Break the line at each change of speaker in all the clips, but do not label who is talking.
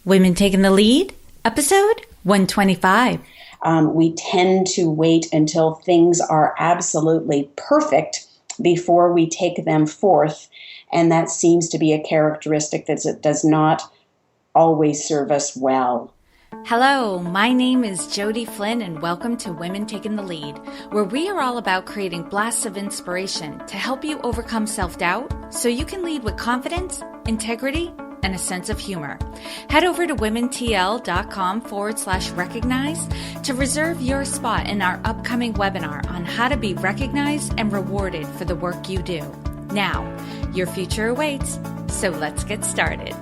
Women Taking the Lead, episode 125.
We tend to wait until things are absolutely perfect before we take them forth, and that seems to be a characteristic that does not always serve us well.
Hello, my name is Jody Flynn, and welcome to Women Taking the Lead, where we are all about creating blasts of inspiration to help you overcome self-doubt so you can lead with confidence, integrity, and a sense of humor. Head over to womentl.com/recognize to reserve your spot in our upcoming webinar on how to be recognized and rewarded for the work you do. Now, your future awaits, so let's get started.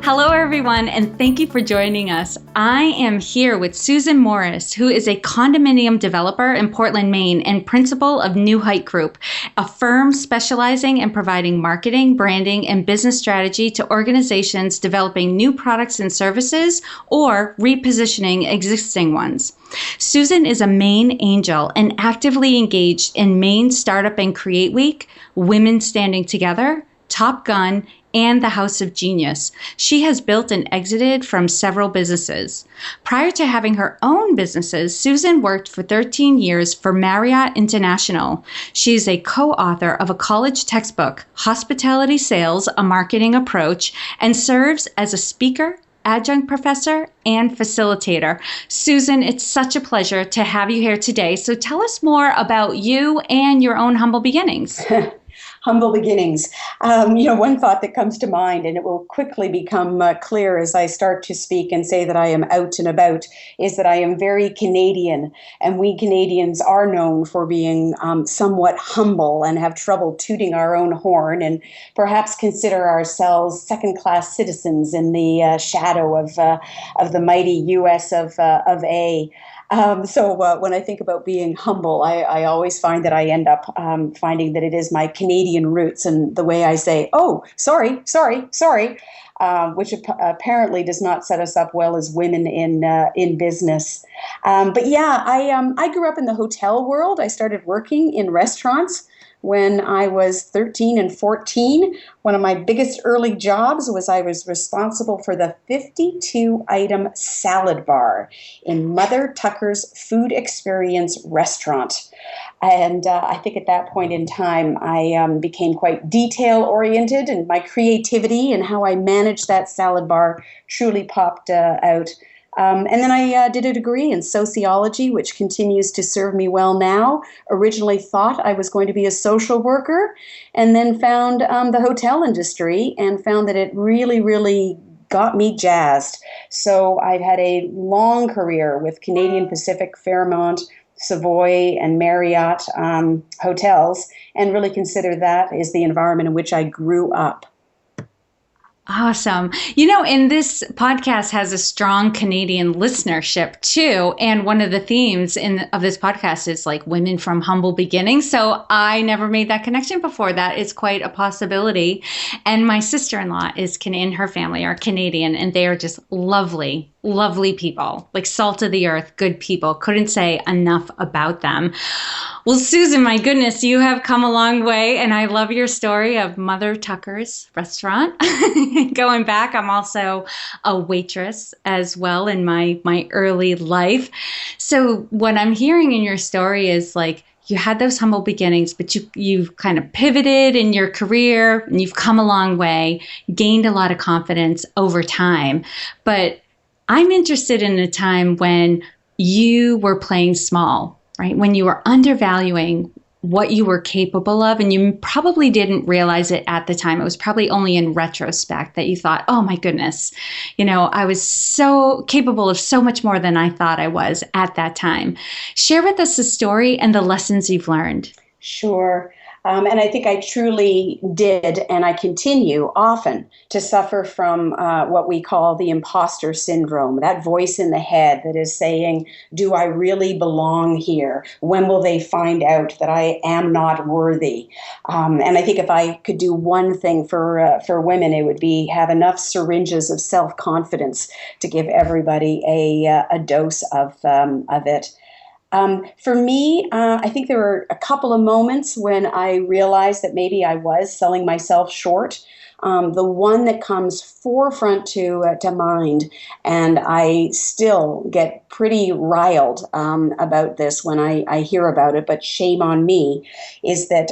Hello, everyone, and thank you for joining us. I am here with Susan Morris, who is a condominium developer in Portland, Maine, and principal of New Height Group, a firm specializing in providing marketing, branding, and business strategy to organizations developing new products and services or repositioning existing ones. Susan is a Maine angel and actively engaged in Maine Startup and Create Week, Women Standing Together, Top Gun, and the House of Genius. She has built and exited from several businesses. Prior to having her own businesses, Susan worked for 13 years for Marriott International. She is a co-author of a college textbook, Hospitality Sales, A Marketing Approach, and serves as a speaker, adjunct professor, and facilitator. Susan, it's such a pleasure to have you here today. So tell us more about you and your own humble beginnings.
Humble beginnings. One thought that comes to mind, and it will quickly become clear as I start to speak and say that I am out and about, is that I am very Canadian, and we Canadians are known for being somewhat humble and have trouble tooting our own horn and perhaps consider ourselves second-class citizens in the shadow of the mighty U.S. of A. So when I think about being humble, I always find that I end up finding that it is my Canadian roots and the way I say, oh, sorry, which apparently does not set us up well as women in business. But yeah, I grew up in the hotel world. I started working in restaurants when I was 13 and 14. One of my biggest early jobs was I was responsible for the 52-item salad bar in Mother Tucker's Food Experience restaurant. And I think at that point in time, I became quite detail-oriented, and my creativity and how I managed that salad bar truly popped out. And then I did a degree in sociology, which continues to serve me well now. Originally thought I was going to be a social worker, and then found the hotel industry and found that it really, really got me jazzed. So I've had a long career with Canadian Pacific, Fairmont, Savoy, and Marriott hotels, and really consider that is the environment in which I grew up.
Awesome. And this podcast has a strong Canadian listenership too. And one of the themes of this podcast is like women from humble beginnings. So I never made that connection before. That is quite a possibility. And my sister-in-law and her family are Canadian, and they are just lovely, lovely people, like salt of the earth, good people. Couldn't say enough about them. Well, Susan, my goodness, you have come a long way, and I love your story of Mother Tucker's restaurant. Going back, I'm also a waitress as well in my early life. So what I'm hearing in your story is like you had those humble beginnings, but you've kind of pivoted in your career, and you've come a long way, gained a lot of confidence over time. But I'm interested in a time when you were playing small, right? When you were undervaluing what you were capable of, and you probably didn't realize it at the time. It was probably only in retrospect that you thought, oh my goodness, I was so capable of so much more than I thought I was at that time. Share with us the story and the lessons you've learned.
Sure. And I think I truly did, and I continue often to suffer from what we call the imposter syndrome, that voice in the head that is saying, do I really belong here? When will they find out that I am not worthy? And I think if I could do one thing for women, it would be have enough syringes of self-confidence to give everybody a dose of it. For me, I think there were a couple of moments when I realized that maybe I was selling myself short. The one that comes forefront to mind, and I still get pretty riled about this when I hear about it, but shame on me, is that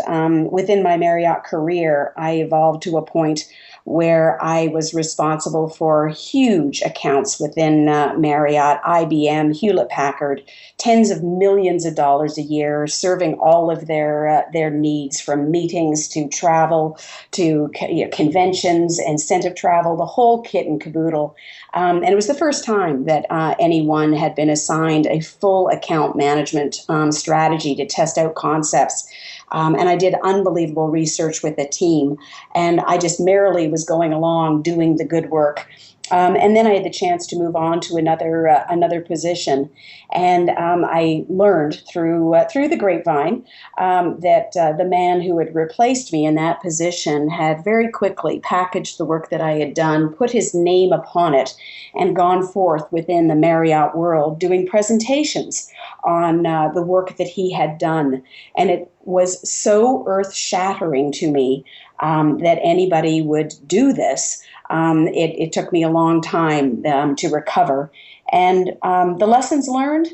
within my Marriott career, I evolved to a point where I was responsible for huge accounts within Marriott, IBM, Hewlett Packard, tens of millions of dollars a year, serving all of their needs, from meetings to travel to conventions, incentive travel, the whole kit and caboodle. And it was the first time that anyone had been assigned a full account management strategy to test out concepts. And I did unbelievable research with a team, and I just merrily was going along doing the good work. And then I had the chance to move on to another position, and I learned through the grapevine that the man who had replaced me in that position had very quickly packaged the work that I had done, put his name upon it, and gone forth within the Marriott world doing presentations on the work that he had done. And it was so earth-shattering to me that anybody would do this. It took me a long time to recover. And the lessons learned,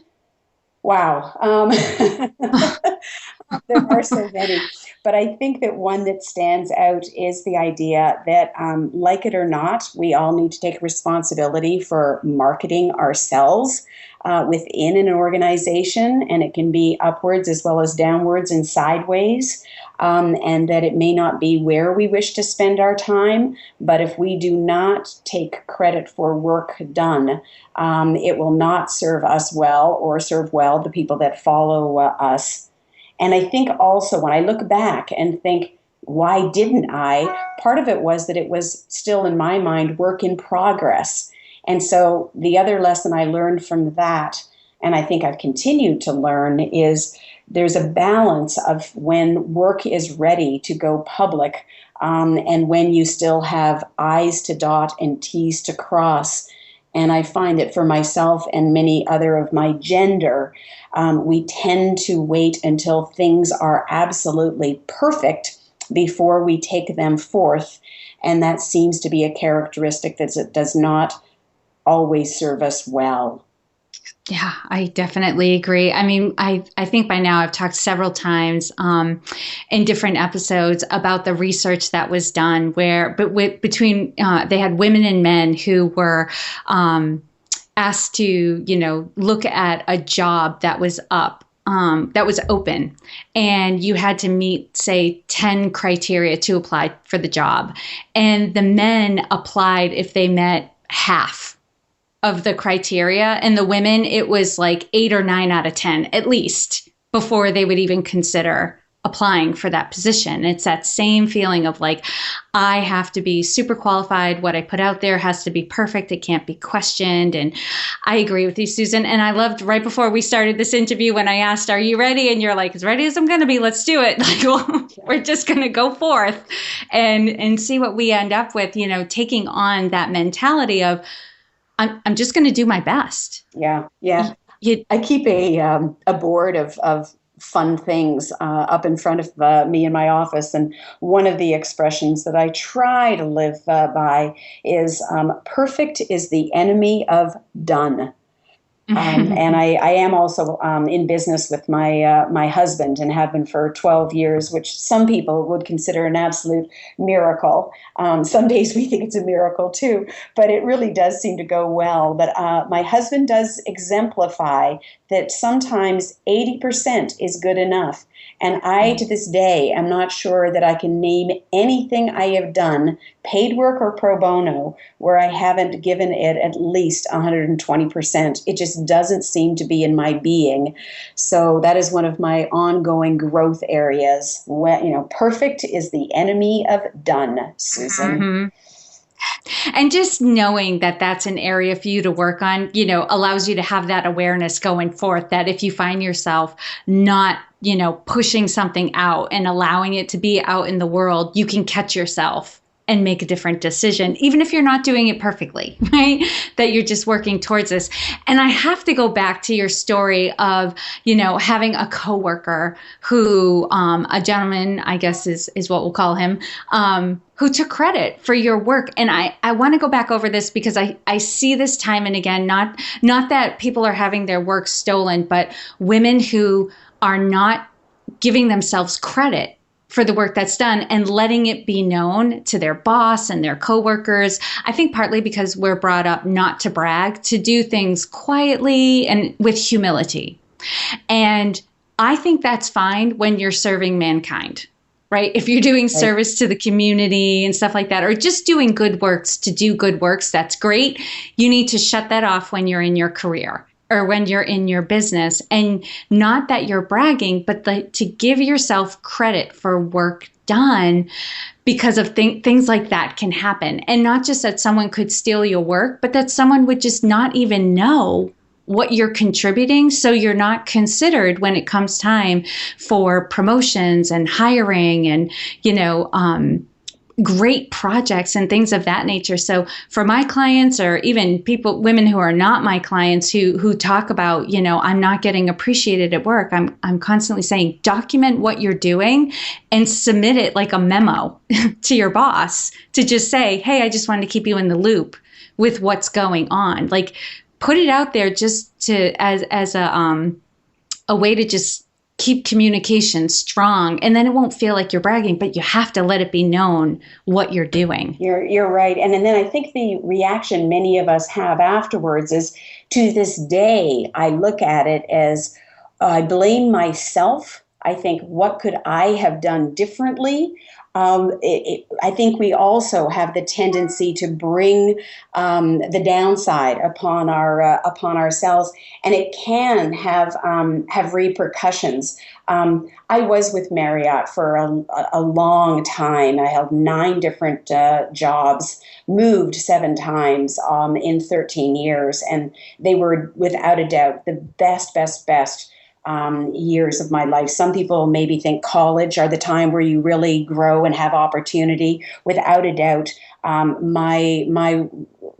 wow. There are so many. But I think that one that stands out is the idea that, like it or not, we all need to take responsibility for marketing ourselves within an organization, and it can be upwards as well as downwards and sideways, and that it may not be where we wish to spend our time, but if we do not take credit for work done, it will not serve us well or serve well the people that follow us. And I think also when I look back and think, why didn't I? Part of it was that it was still in my mind work in progress. And so the other lesson I learned from that, and I think I've continued to learn, is there's a balance of when work is ready to go public, and when you still have I's to dot and T's to cross. And I find that for myself and many other of my gender, we tend to wait until things are absolutely perfect before we take them forth. And that seems to be a characteristic that does not always serve us well.
Yeah, I definitely agree. I mean, I think by now I've talked several times in different episodes about the research that was done between they had women and men who were asked to, look at a job that was up, that was open, and you had to meet, say, 10 criteria to apply for the job. And the men applied if they met half of the criteria, and the women, it was like 8 or 9 out of 10 at least before they would even consider applying for that position. It's that same feeling of like, I have to be super qualified. What I put out there has to be perfect. It can't be questioned. And I agree with you, Susan. And I loved right before we started this interview when I asked, are you ready? And you're like, as ready as I'm going to be, let's do it. Like, well, we're just going to go forth and see what we end up with, taking on that mentality of, I'm just going to do my best.
Yeah. I keep a board of fun things up in front of me in my office, and one of the expressions that I try to live by is perfect is the enemy of done. And I am also in business with my husband, and have been for 12 years, which some people would consider an absolute miracle. Some days we think it's a miracle too, but it really does seem to go well. But my husband does exemplify that sometimes 80% is good enough. And I, to this day, am not sure that I can name anything I have done, paid work or pro bono, where I haven't given it at least 120%. It just doesn't seem to be in my being. So that is one of my ongoing growth areas. Perfect is the enemy of done, Susan.
Mm-hmm. And just knowing that that's an area for you to work on, allows you to have that awareness going forth, that if you find yourself not, pushing something out and allowing it to be out in the world, you can catch yourself and make a different decision, even if you're not doing it perfectly, right? That you're just working towards this. And I have to go back to your story of, having a coworker who, a gentleman, I guess is what we'll call him, who took credit for your work. And I want to go back over this because I see this time and again, not that people are having their work stolen, but women who are not giving themselves credit for the work that's done and letting it be known to their boss and their coworkers. I think partly because we're brought up not to brag, to do things quietly and with humility. And I think that's fine when you're serving mankind, right? If you're doing service to the community and stuff like that, or just doing good works to do good works, that's great. You need to shut that off when you're in your career or when you're in your business, and not that you're bragging, but to give yourself credit for work done, because of things like that can happen. And not just that someone could steal your work, but that someone would just not even know what you're contributing. So you're not considered when it comes time for promotions and hiring and, great projects and things of that nature. So for my clients, or even women who are not my clients, who talk about, I'm not getting appreciated at work, I'm constantly saying, document what you're doing and submit it like a memo to your boss to just say, hey, I just wanted to keep you in the loop with what's going on. Like, put it out there just to as a way to just keep communication strong, and then it won't feel like you're bragging, but you have to let it be known what you're doing.
You're right. And then I think the reaction many of us have afterwards is, to this day, I look at it as I blame myself. I think, what could I have done differently? I think we also have the tendency to bring the downside upon ourselves, and it can have repercussions. I was with Marriott for a long time. I held 9 different jobs, moved 7 times in 13 years, and they were without a doubt the best years of my life. Some people maybe think college are the time where you really grow and have opportunity. Without a doubt, my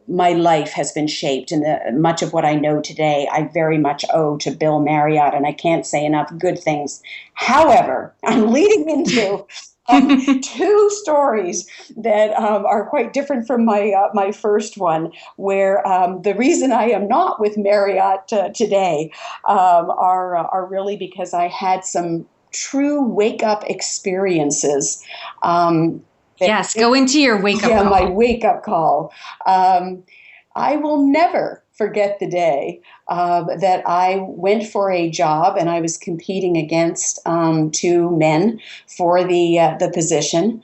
life has been shaped, and much of what I know today, I very much owe to Bill Marriott, and I can't say enough good things. However, I'm leading into 2 stories that are quite different from my first one, where the reason I am not with Marriott today are really because I had some true wake-up experiences.
Yes, go into your wake-up call.
Yeah, my wake-up call. I will never forget the day that I went for a job, and I was competing against 2 men for the position.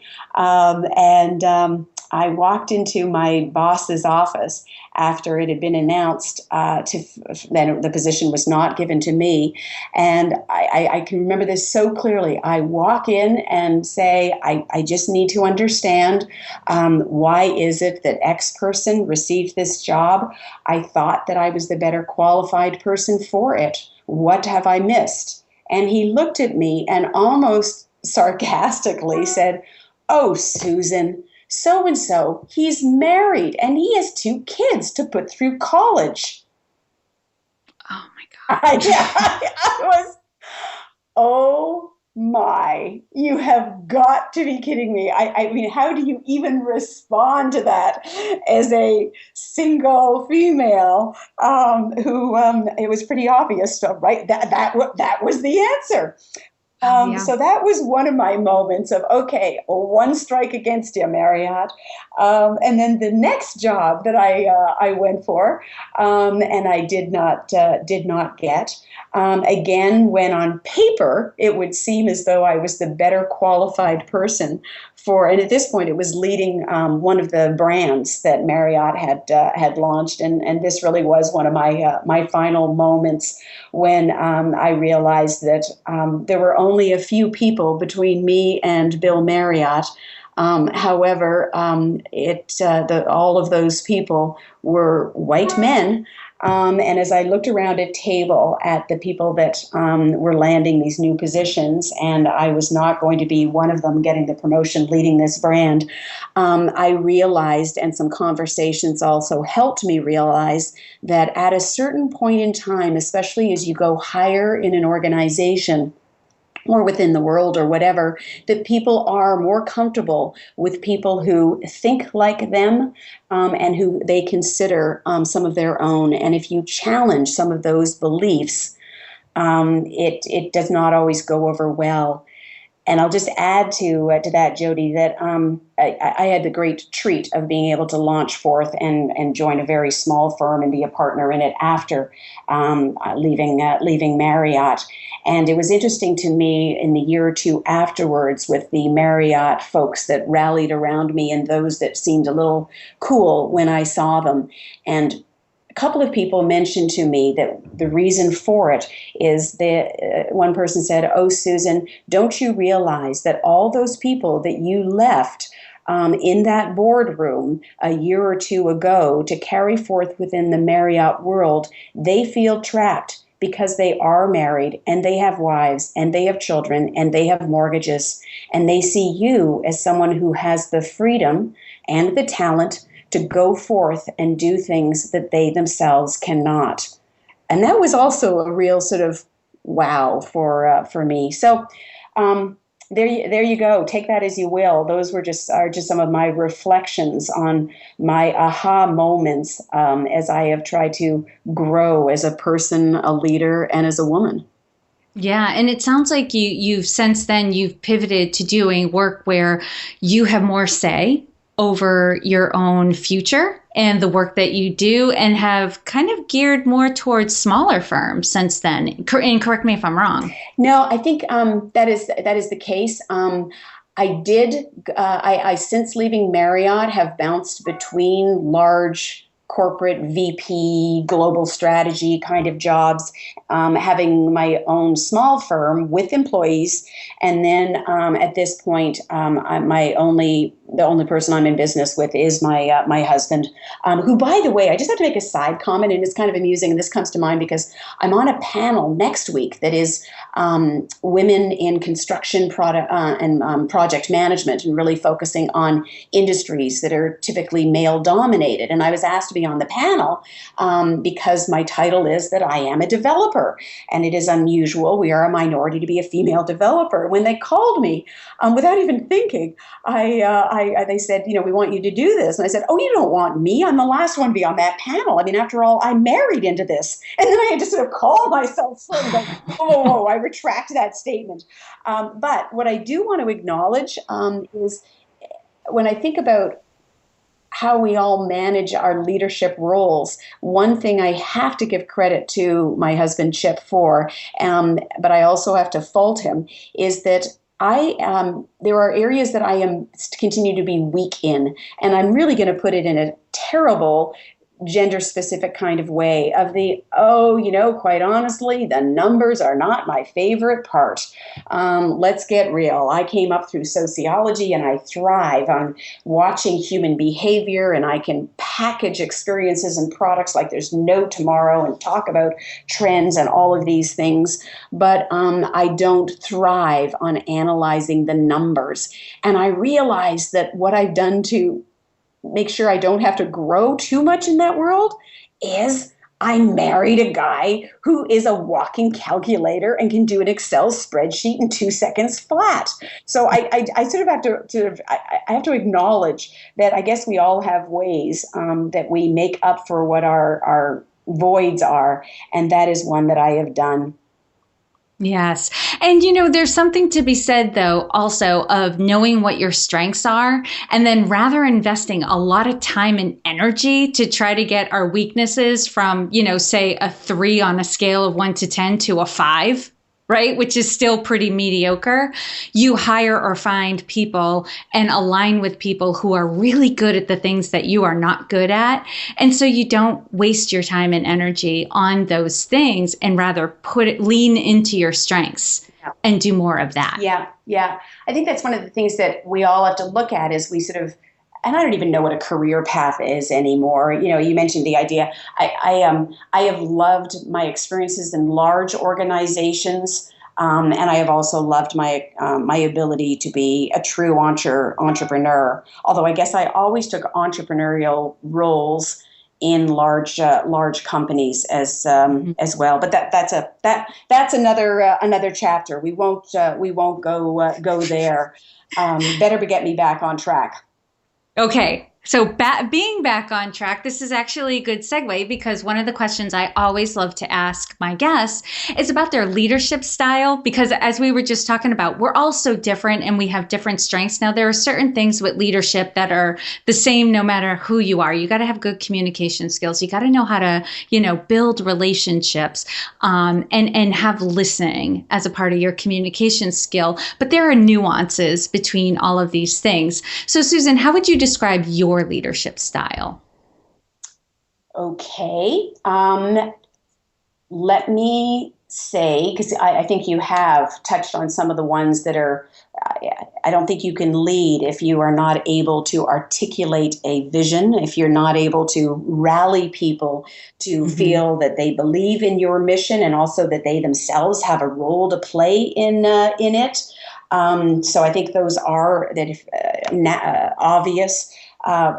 I walked into my boss's office after it had been announced then the position was not given to me. And I can remember this so clearly. I walk in and say, I just need to understand, why is it that X person received this job? I thought that I was the better qualified person for it. What have I missed? And he looked at me and almost sarcastically said, "Oh, Susan, so-and-so, he's married and he has 2 kids to put through college."
Oh my God.
I was, oh my, you have got to be kidding me. I mean, how do you even respond to that as a single female who, it was pretty obvious, right? That was the answer.
Yeah.
So that was one of my moments of, okay, 1 strike against you, Marriott. And then the next job that I went for, and I did not get. Again, when on paper it would seem as though I was the better qualified person for, and at this point it was leading one of the brands that Marriott had launched, and this really was one of my final moments when I realized that there were only a few people between me and Bill Marriott. However, all of those people were white men And as I looked around a table at the people that were landing these new positions, and I was not going to be one of them getting the promotion leading this brand, I realized, and some conversations also helped me realize, that at a certain point in time, especially as you go higher in an organization, or within the world or whatever, that people are more comfortable with people who think like them, and who they consider some of their own. And if you challenge some of those beliefs, it does not always go over well. And I'll just add to that, Jody, that I had the great treat of being able to launch forth and join a very small firm and be a partner in it after leaving Marriott. And it was interesting to me in the year or two afterwards, with the Marriott folks that rallied around me and those that seemed a little cool when I saw them. And a couple of people mentioned to me that the reason for it is that one person said, "Oh, Susan, don't you realize that all those people that you left in that boardroom a year or two ago to carry forth within the Marriott world, they feel trapped because they are married and they have wives and they have children and they have mortgages, and they see you as someone who has the freedom and the talent to go forth and do things that they themselves cannot." And that was also a real sort of wow for me. So there you go. Take that as you will. Those are just some of my reflections on my aha moments as I have tried to grow as a person, a leader, and as a woman.
Yeah, and it sounds like you've since then you've pivoted to doing work where you have more say over your own future and the work that you do, and have kind of geared more towards smaller firms since then. And correct me if I'm wrong.
No, I think that is the case. I since leaving Marriott have bounced between large corporate VP, global strategy kind of jobs, having my own small firm with employees, and then at this point, the only person I'm in business with is my husband, who, by the way, I just have to make a side comment, and it's kind of amusing, and this comes to mind because I'm on a panel next week that is women in construction product and project management, and really focusing on industries that are typically male dominated. And I was asked to be on the panel because my title is that I am a developer, and it is unusual. We are a minority to be a female developer. When they called me, without even thinking, they said, we want you to do this. And I said, "Oh, you don't want me? I'm the last one to be on that panel. I mean, after all, I'm married into this." And then I had to sort of call myself sort of like, "Oh, I retract that statement." But what I do want to acknowledge is when I think about how we all manage our leadership roles, one thing I have to give credit to my husband Chip for, but I also have to fault him, is that there are areas that I am continue to be weak in, and I'm really going to put it in a terrible gender-specific kind of way of quite honestly, the numbers are not my favorite part. Let's get real. I came up through sociology, and I thrive on watching human behavior, and I can package experiences and products like there's no tomorrow and talk about trends and all of these things. But I don't thrive on analyzing the numbers. And I realize that what I've done to make sure I don't have to grow too much in that world is I married a guy who is a walking calculator and can do an Excel spreadsheet in 2 seconds flat. So I sort of have to acknowledge that I guess we all have ways that we make up for what our voids are, and that is one that I have done.
Yes. And, there's something to be said, though, also of knowing what your strengths are, and then rather investing a lot of time and energy to try to get our weaknesses from, say a 3 on a scale of 1 to 10 to a 5. Right? Which is still pretty mediocre. You hire or find people and align with people who are really good at the things that you are not good at. And so you don't waste your time and energy on those things, and rather lean into your strengths and do more of that.
Yeah. I think that's one of the things that we all have to look at as we sort of and I don't even know what a career path is anymore. You mentioned the idea. I have loved my experiences in large organizations, and I have also loved my ability to be a true entrepreneur. Although I guess I always took entrepreneurial roles in large companies as well. But that's another chapter. We won't go there. Better get me back on track.
Okay. So being back on track, this is actually a good segue because one of the questions I always love to ask my guests is about their leadership style. Because as we were just talking about, we're all so different and we have different strengths. Now, there are certain things with leadership that are the same no matter who you are. You got to have good communication skills. You got to know how to, build relationships and have listening as a part of your communication skill. But there are nuances between all of these things. So, Susan, how would you describe your leadership style?
Okay. Let me say, because I think you have touched on some of the ones that are, I don't think you can lead if you are not able to articulate a vision, if you're not able to rally people to feel that they believe in your mission and also that they themselves have a role to play in it. So I think those are obvious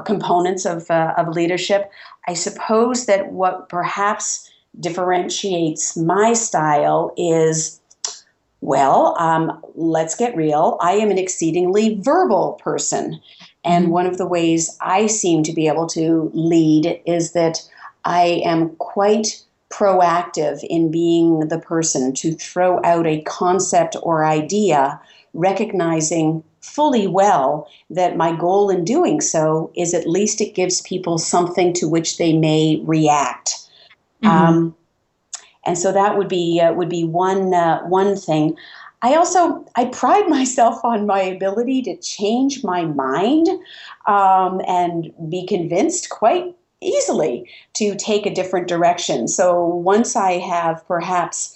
components of leadership. I suppose that what perhaps differentiates my style is, let's get real. I am an exceedingly verbal person. And one of the ways I seem to be able to lead is that I am quite proactive in being the person to throw out a concept or idea, recognizing fully well that my goal in doing so is at least it gives people something to which they may react. And so that would be one thing. I pride myself on my ability to change my mind and be convinced quite easily to take a different direction. So once I have perhaps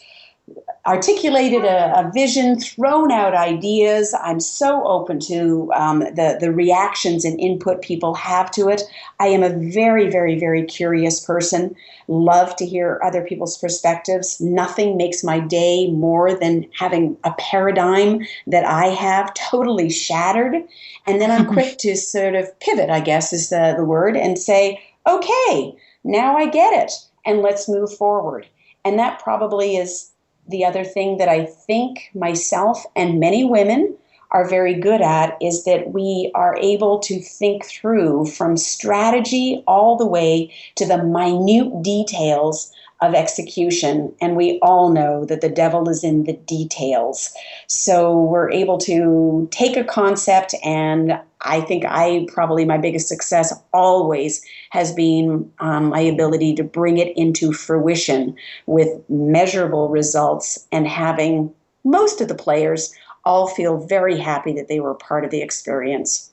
articulated a vision, thrown out ideas, I'm so open to the reactions and input people have to it. I am a very, very, very curious person. Love to hear other people's perspectives. Nothing makes my day more than having a paradigm that I have totally shattered. And then I'm quick to sort of pivot, I guess is the word, and say, okay, now I get it, and let's move forward. And that probably is the other thing that I think myself and many women are very good at, is that we are able to think through from strategy all the way to the minute details of execution. And we all know that the devil is in the details. So we're able to take a concept, and I think my biggest success always has been my ability to bring it into fruition with measurable results and having most of the players all feel very happy that they were a part of the experience.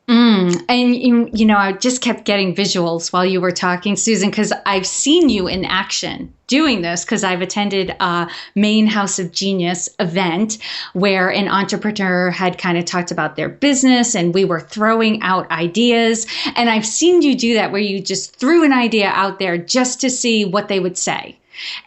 And I just kept getting visuals while you were talking, Susan, because I've seen you in action doing this, because I've attended a Maine House of Genius event where an entrepreneur had kind of talked about their business and we were throwing out ideas. And I've seen you do that where you just threw an idea out there just to see what they would say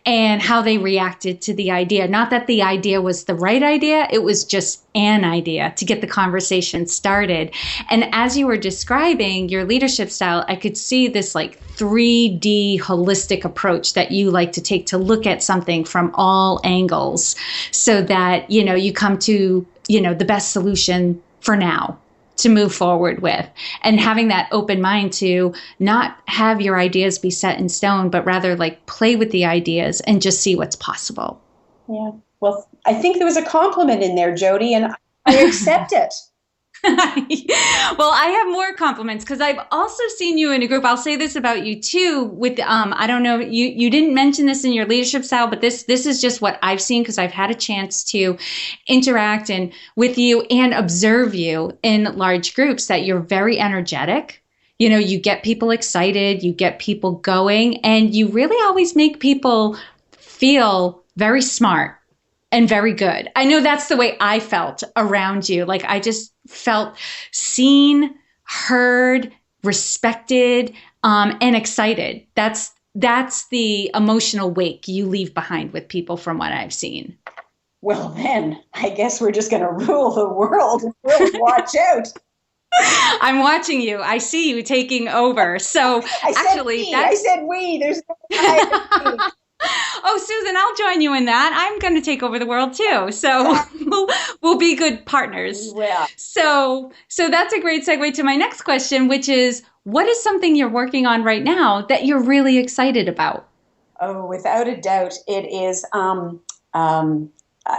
and how they reacted to the idea. Not that the idea was the right idea, it was just an idea to get the conversation started. And as you were describing your leadership style, I could see this like 3D holistic approach that you like to take to look at something from all angles so that, you come to, the best solution for now to move forward with, and having that open mind to not have your ideas be set in stone, but rather like play with the ideas and just see what's possible.
Yeah. Well, I think there was a compliment in there, Jody, and I accept it.
Well, I have more compliments because I've also seen you in a group. I'll say this about you too. With I don't know, you didn't mention this in your leadership style, but this is just what I've seen because I've had a chance to interact with you and observe you in large groups. That you're very energetic. You get people excited, you get people going, and you really always make people feel very smart and very good. I know that's the way I felt around you. Like I just felt seen, heard, respected, and excited. That's the emotional wake you leave behind with people from what I've seen.
Well, then I guess we're just going to rule the world and we'll watch out.
I'm watching you. I see you taking over. So
I said we. There's no
Oh, Susan, I'll join you in that. I'm going to take over the world too. So we'll be good partners.
Yeah.
So that's a great segue to my next question, which is, what is something you're working on right now that you're really excited about?
Oh, without a doubt, it is.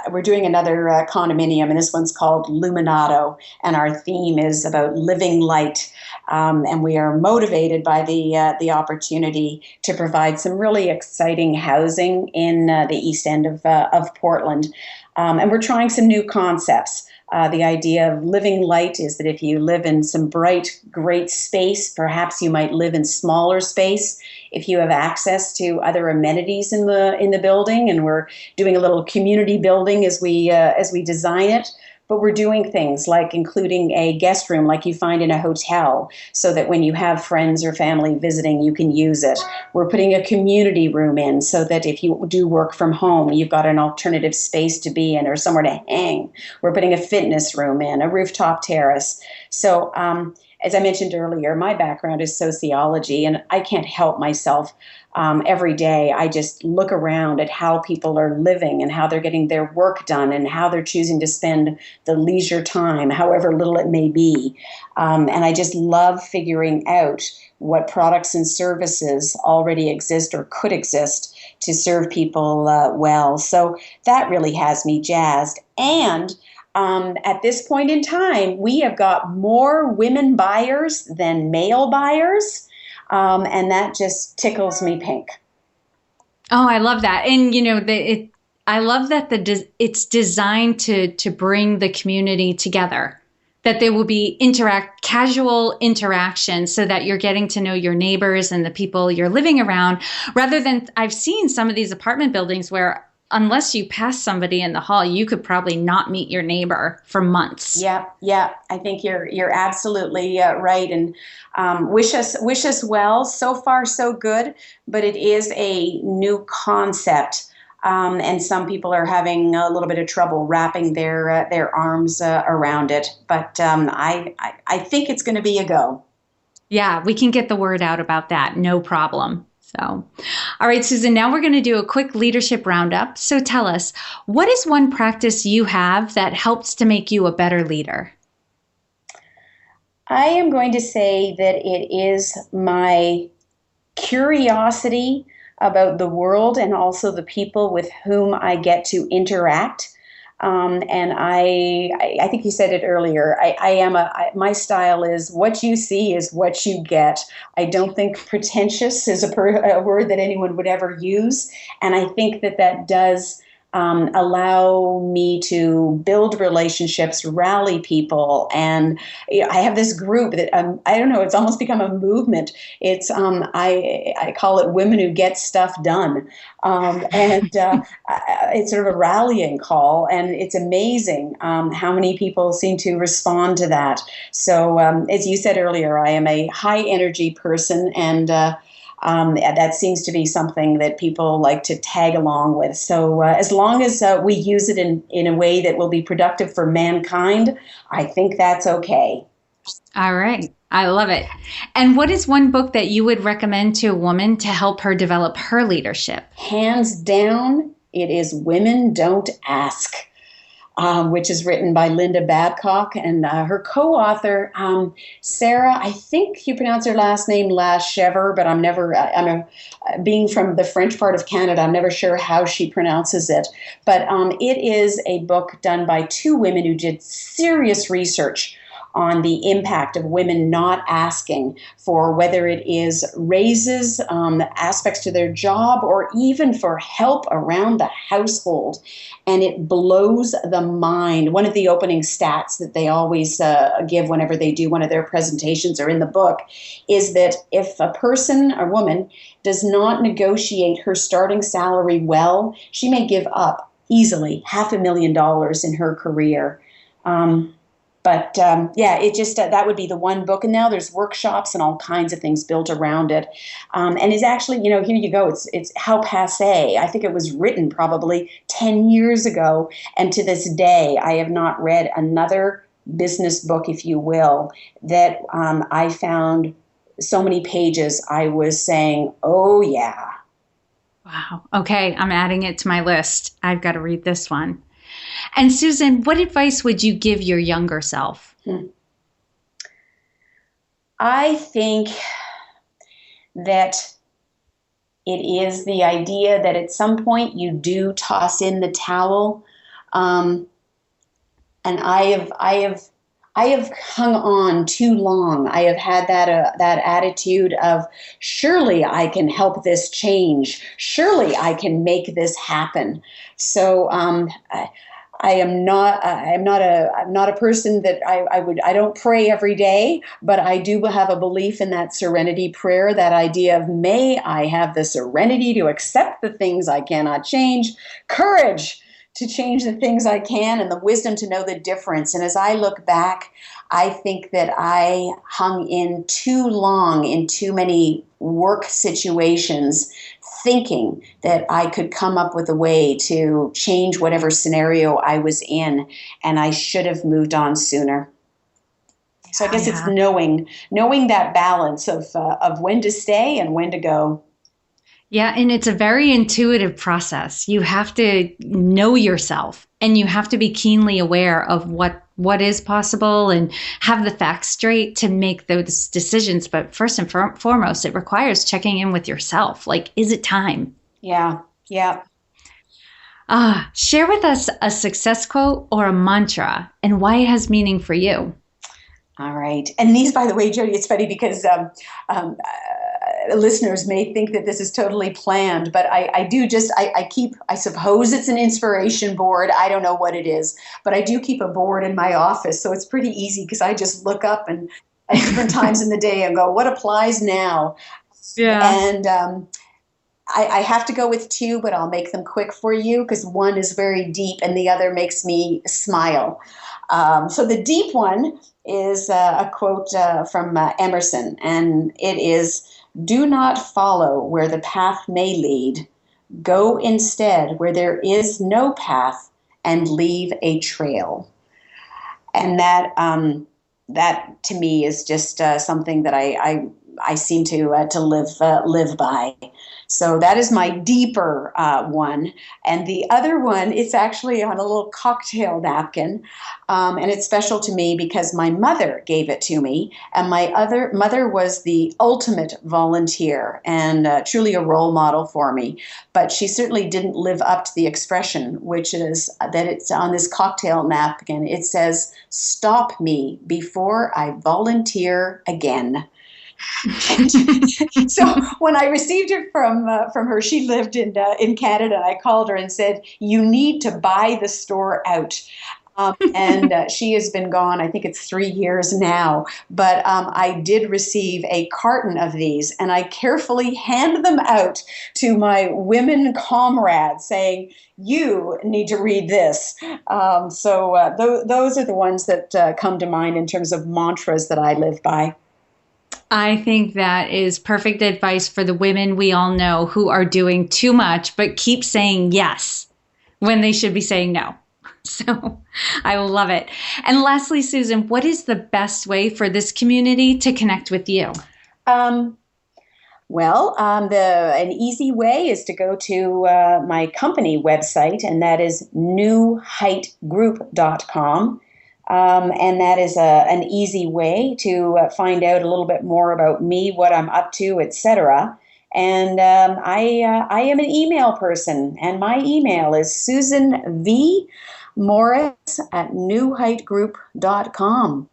We're doing another condominium, and this one's called Luminato, and our theme is about living light. And we are motivated by the opportunity to provide some really exciting housing in the east end of Portland. And we're trying some new concepts. The idea of living light is that if you live in some bright, great space, perhaps you might live in smaller space. If you have access to other amenities in the building, and we're doing a little community building as we design it. But we're doing things like including a guest room like you find in a hotel so that when you have friends or family visiting, you can use it. We're putting a community room in so that if you do work from home, you've got an alternative space to be in or somewhere to hang. We're putting a fitness room in, a rooftop terrace. So as I mentioned earlier, my background is sociology, and I can't help myself. Every day, I just look around at how people are living and how they're getting their work done and how they're choosing to spend the leisure time, however little it may be. And I just love figuring out what products and services already exist or could exist to serve people well. So that really has me jazzed. And at this point in time, we have got more women buyers than male buyers. And that just tickles me pink.
Oh, I love that. And I love that it's designed to bring the community together. That there will be casual interaction so that you're getting to know your neighbors and the people you're living around, rather than I've seen some of these apartment buildings where unless you pass somebody in the hall, you could probably not meet your neighbor for months.
Yeah. I think you're absolutely right, and wish us well. So far, so good, but it is a new concept, and some people are having a little bit of trouble wrapping their arms around it. But I think it's going to be a go.
Yeah, we can get the word out about that. No problem. So, all right, Susan, now we're going to do a quick leadership roundup. So tell us, what is one practice you have that helps to make you a better leader?
I am going to say that it is my curiosity about the world and also the people with whom I get to interact. And I think you said it earlier. My style is what you see is what you get. I don't think pretentious is a word that anyone would ever use. And I think that does allow me to build relationships, rally people. And I have this group that, I don't know, it's almost become a movement. It's, I call it Women Who Get Stuff Done. And it's sort of a rallying call. And it's amazing how many people seem to respond to that. So as you said earlier, I am a high energy person, and that seems to be something that people like to tag along with. So as long as we use it in a way that will be productive for mankind, I think that's okay.
All right. I love it. And what is one book that you would recommend to a woman to help her develop her leadership?
Hands down, it is Women Don't Ask. Which is written by Linda Babcock, and her co-author, Sarah, I think you pronounce her last name Lachever, but being from the French part of Canada, I'm never sure how she pronounces it. But it is a book done by two women who did serious research on the impact of women not asking for whether it is raises, aspects to their job, or even for help around the household. And it blows the mind. One of the opening stats that they always give whenever they do one of their presentations or in the book is that if a person, a woman, does not negotiate her starting salary well, she may give up easily $500,000 in her career. But yeah, it just that would be the one book. And now there's workshops and all kinds of things built around it. And it's actually, here you go. It's how passé. I think it was written probably 10 years ago. And to this day, I have not read another business book, if you will, that I found so many pages I was saying, oh, yeah.
Wow. Okay. I'm adding it to my list. I've got to read this one. And Susan, what advice would you give your younger self?
I think that it is the idea that at some point you do toss in the towel. And I have hung on too long. I have had that attitude of surely I can help this change. Surely I can make this happen. So I'm not a person that I don't pray every day, but I do have a belief in that serenity prayer, that idea of may I have the serenity to accept the things I cannot change, courage to change the things I can, and the wisdom to know the difference. And as I look back, I think that I hung in too long in too many work situations, thinking that I could come up with a way to change whatever scenario I was in, and I should have moved on sooner. So I guess it's knowing that balance of when to stay and when to go.
Yeah, and it's a very intuitive process. You have to know yourself, and you have to be keenly aware of what is possible and have the facts straight to make those decisions. But first and foremost, it requires checking in with yourself. Like, is it time?
Yeah.
Share with us a success quote or a mantra and why it has meaning for you.
All right. And these, by the way, Jody, it's funny because listeners may think that this is totally planned, but I suppose it's an inspiration board. I don't know what it is, but I do keep a board in my office. So it's pretty easy because I just look up and at different times in the day and go, what applies now?
Yeah.
And I have to go with two, but I'll make them quick for you because one is very deep and the other makes me smile. So the deep one is a quote from Emerson, and it is, "Do not follow where the path may lead. Go instead where there is no path and leave a trail." And that to me is just something that I seem to live by. So that is my deeper one. And the other one, it's actually on a little cocktail napkin. And it's special to me because my mother gave it to me. And my other mother was the ultimate volunteer and truly a role model for me. But she certainly didn't live up to the expression, which is that it's on this cocktail napkin. It says, "Stop me before I volunteer again." So when I received it from her, she lived in Canada. I called her and said, "You need to buy the store out." And she has been gone, I think it's 3 years now. But I did receive a carton of these, and I carefully hand them out to my women comrades saying, "You need to read this." So those are the ones that come to mind in terms of mantras that I live by.
I think that is perfect advice for the women we all know who are doing too much, but keep saying yes when they should be saying no. So I love it. And lastly, Susan, what is the best way for this community to connect with you?
An easy way is to go to my company website, and that is newheightgroup.com. And that is an easy way to find out a little bit more about me, what I'm up to, etc. And I am an email person, and my email is susanvmorris@newheightgroup.com.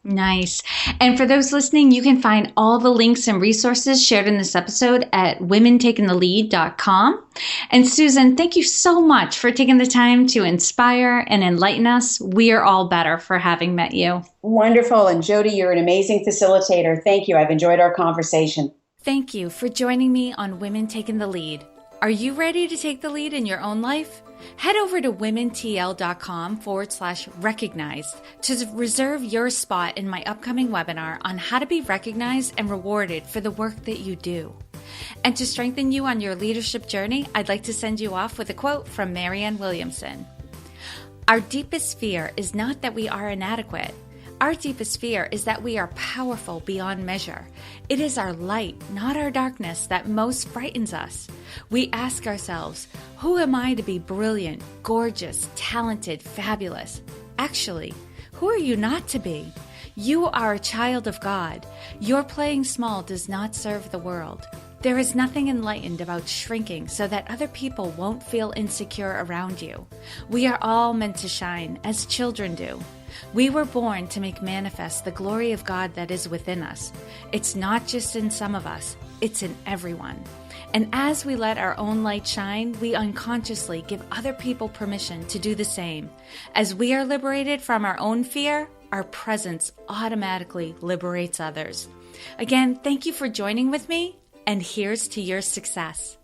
Nice. And for those listening, you can find all the links and resources shared in this episode at womentakingthelead.com. And Susan, thank you so much for taking the time to inspire and enlighten us. We are all better for having met you.
Wonderful. And Jody, you're an amazing facilitator. Thank you. I've enjoyed our conversation.
Thank you for joining me on Women Taking the Lead. Are you ready to take the lead in your own life? Head over to womentl.com/recognized to reserve your spot in my upcoming webinar on how to be recognized and rewarded for the work that you do. And to strengthen you on your leadership journey, I'd like to send you off with a quote from Marianne Williamson. Our deepest fear is not that we are inadequate. Our deepest fear is that we are powerful beyond measure. It is our light, not our darkness, that most frightens us. We ask ourselves, who am I to be brilliant, gorgeous, talented, fabulous? Actually, who are you not to be? You are a child of God. Your playing small does not serve the world. There is nothing enlightened about shrinking so that other people won't feel insecure around you. We are all meant to shine, as children do. We were born to make manifest the glory of God that is within us. It's not just in some of us, it's in everyone. And as we let our own light shine, we unconsciously give other people permission to do the same. As we are liberated from our own fear, our presence automatically liberates others. Again, thank you for joining with me, and here's to your success.